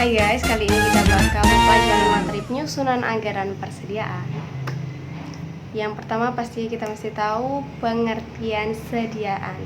Hai guys, kali ini kita bakal mempelajari materi penyusunan anggaran persediaan. Yang pertama pasti kita mesti tahu pengertian sediaan.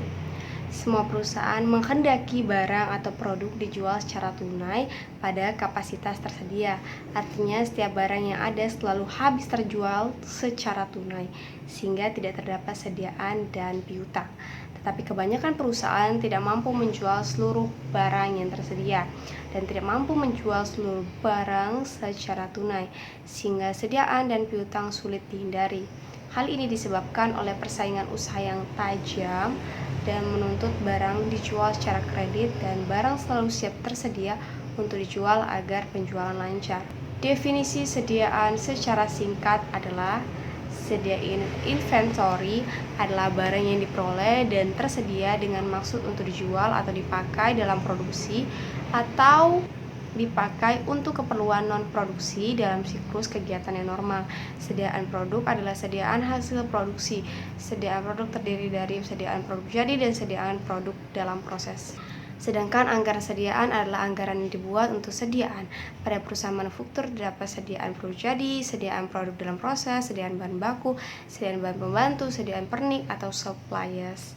Semua perusahaan menghendaki barang atau produk dijual secara tunai pada kapasitas tersedia. Artinya setiap barang yang ada selalu habis terjual secara tunai, sehingga tidak terdapat sediaan dan piutang. Tetapi kebanyakan perusahaan tidak mampu menjual seluruh barang yang tersedia dan tidak mampu menjual seluruh barang secara tunai, sehingga sediaan dan piutang sulit dihindari. Hal ini disebabkan oleh persaingan usaha yang tajam dan menuntut barang dijual secara kredit dan barang selalu siap tersedia untuk dijual agar penjualan lancar. Definisi sediaan secara singkat adalah sediaan inventory adalah barang yang diperoleh dan tersedia dengan maksud untuk dijual atau dipakai dalam produksi atau dipakai untuk keperluan non-produksi dalam siklus kegiatan yang normal. Sediaan produk adalah sediaan hasil produksi. Sediaan produk terdiri dari sediaan produk jadi dan sediaan produk dalam proses. Sedangkan anggaran sediaan adalah anggaran yang dibuat untuk sediaan. Pada perusahaan manufaktur terdapat sediaan produk jadi, sediaan produk dalam proses, sediaan bahan baku, sediaan bahan pembantu, sediaan pernik atau suppliers.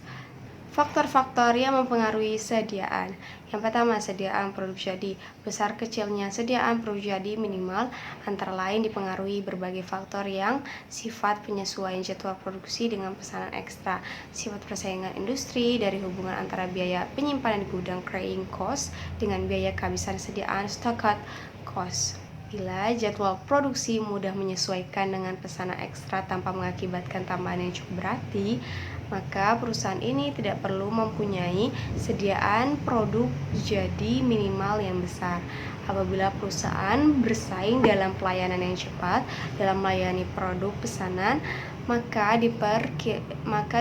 Faktor-faktor yang mempengaruhi sediaan. Yang pertama, sediaan produk jadi. Besar kecilnya sediaan produk jadi minimal antara lain dipengaruhi berbagai faktor yang sifat penyesuaian jadwal produksi dengan pesanan ekstra, sifat persaingan industri dari hubungan antara biaya penyimpanan di gudang carrying cost dengan biaya kehabisan sediaan stock out cost. Bila jadwal produksi mudah menyesuaikan dengan pesanan ekstra tanpa mengakibatkan tambahan yang cukup berarti, maka perusahaan ini tidak perlu mempunyai sediaan produk jadi minimal yang besar. Apabila perusahaan bersaing dalam pelayanan yang cepat dalam melayani produk pesanan, maka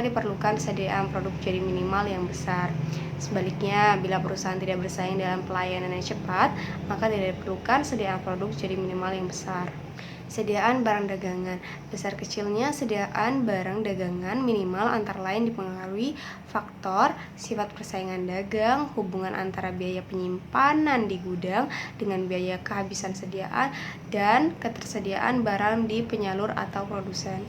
diperlukan sediaan produk jadi minimal yang besar. Sebaliknya, bila perusahaan tidak bersaing dalam pelayanan yang cepat, maka tidak diperlukan sediaan produk jadi minimal yang besar. Sediaan barang dagangan. Besar kecilnya sediaan barang dagangan minimal antara lain dipengaruhi faktor sifat persaingan dagang, hubungan antara biaya penyimpanan di gudang dengan biaya kehabisan sediaan, dan ketersediaan barang di penyalur atau produsen.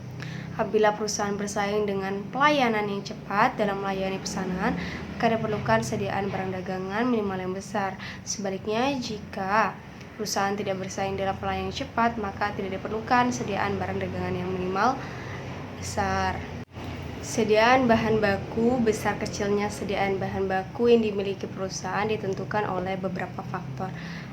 Apabila perusahaan bersaing dengan pelayanan yang cepat dalam melayani pesanan, maka diperlukan sediaan barang dagangan minimal yang besar. Sebaliknya, jika perusahaan tidak bersaing dalam pelayanan yang cepat, maka tidak diperlukan sediaan barang dagangan yang minimal besar. Sediaan bahan baku. Besar kecilnya sediaan bahan baku yang dimiliki perusahaan ditentukan oleh beberapa faktor,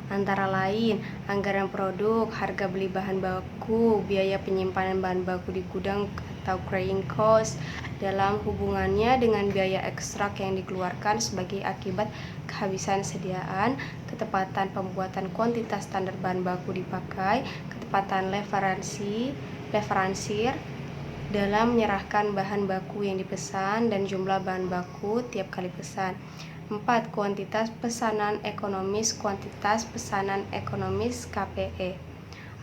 antara lain anggaran produk, harga beli bahan baku, biaya penyimpanan bahan baku di gudang atau carrying cost, dalam hubungannya dengan biaya ekstrak yang dikeluarkan sebagai akibat kehabisan sediaan, ketepatan pembuatan kuantitas standar bahan baku dipakai, ketepatan leveransir dalam menyerahkan bahan baku yang dipesan dan jumlah bahan baku tiap kali pesan. 4. Kuantitas pesanan ekonomis. Kuantitas pesanan ekonomis KPE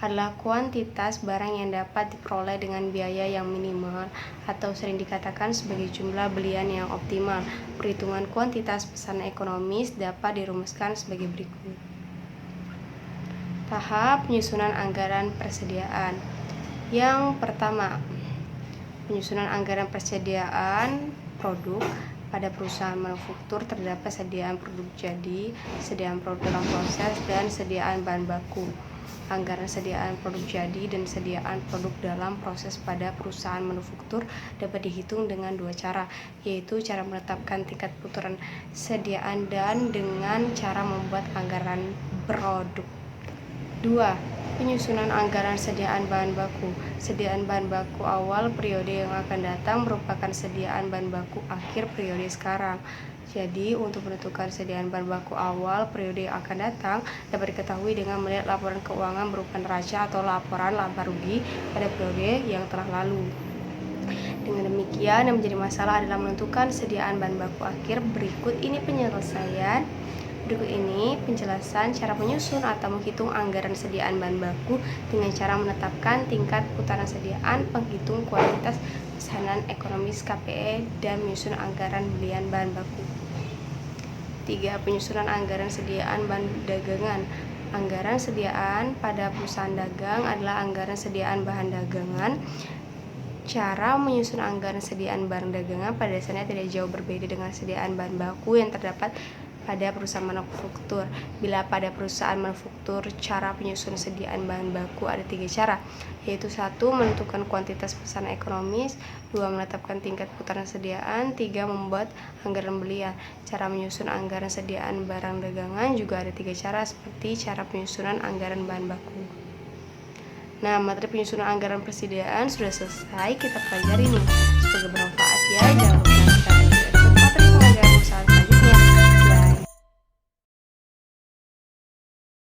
adalah kuantitas barang yang dapat diperoleh dengan biaya yang minimal atau sering dikatakan sebagai jumlah belian yang optimal. Perhitungan kuantitas pesanan ekonomis dapat dirumuskan sebagai berikut. Tahap penyusunan anggaran persediaan. Yang pertama, penyusunan anggaran persediaan produk. Pada perusahaan manufaktur terdapat sediaan produk jadi, sediaan produk dalam proses, dan sediaan bahan baku. Anggaran sediaan produk jadi dan sediaan produk dalam proses pada perusahaan manufaktur dapat dihitung dengan dua cara, yaitu cara menetapkan tingkat putaran sediaan dan dengan cara membuat anggaran produk. 2. Penyusunan anggaran sediaan bahan baku. Sediaan bahan baku awal periode yang akan datang merupakan sediaan bahan baku akhir periode sekarang. Jadi, untuk menentukan sediaan bahan baku awal periode yang akan datang dapat diketahui dengan melihat laporan keuangan berupa neraca atau laporan laba rugi pada periode yang telah lalu. Dengan demikian, yang menjadi masalah adalah menentukan sediaan bahan baku akhir. Berikut ini penjelasan cara menyusun atau menghitung anggaran sediaan bahan baku dengan cara menetapkan tingkat putaran sediaan, penghitung kuantitas pesanan ekonomis KPE, dan menyusun anggaran belian bahan baku. 3. Penyusunan anggaran sediaan bahan dagangan. Anggaran sediaan pada perusahaan dagang adalah anggaran sediaan bahan dagangan. Cara menyusun anggaran sediaan barang dagangan pada dasarnya tidak jauh berbeda dengan sediaan bahan baku yang terdapat pada perusahaan manufaktur. Bila pada perusahaan manufaktur, cara penyusunan sediaan bahan baku ada 3 cara, yaitu 1. Menentukan kuantitas pesanan ekonomis, 2. Menetapkan tingkat putaran sediaan, 3. Membuat anggaran belian. Cara menyusun anggaran sediaan barang dagangan juga ada 3 cara, seperti cara penyusunan anggaran bahan baku. Nah, materi penyusunan anggaran persediaan sudah selesai kita pelajari nih. Semoga bermanfaat ya. Jangan lupa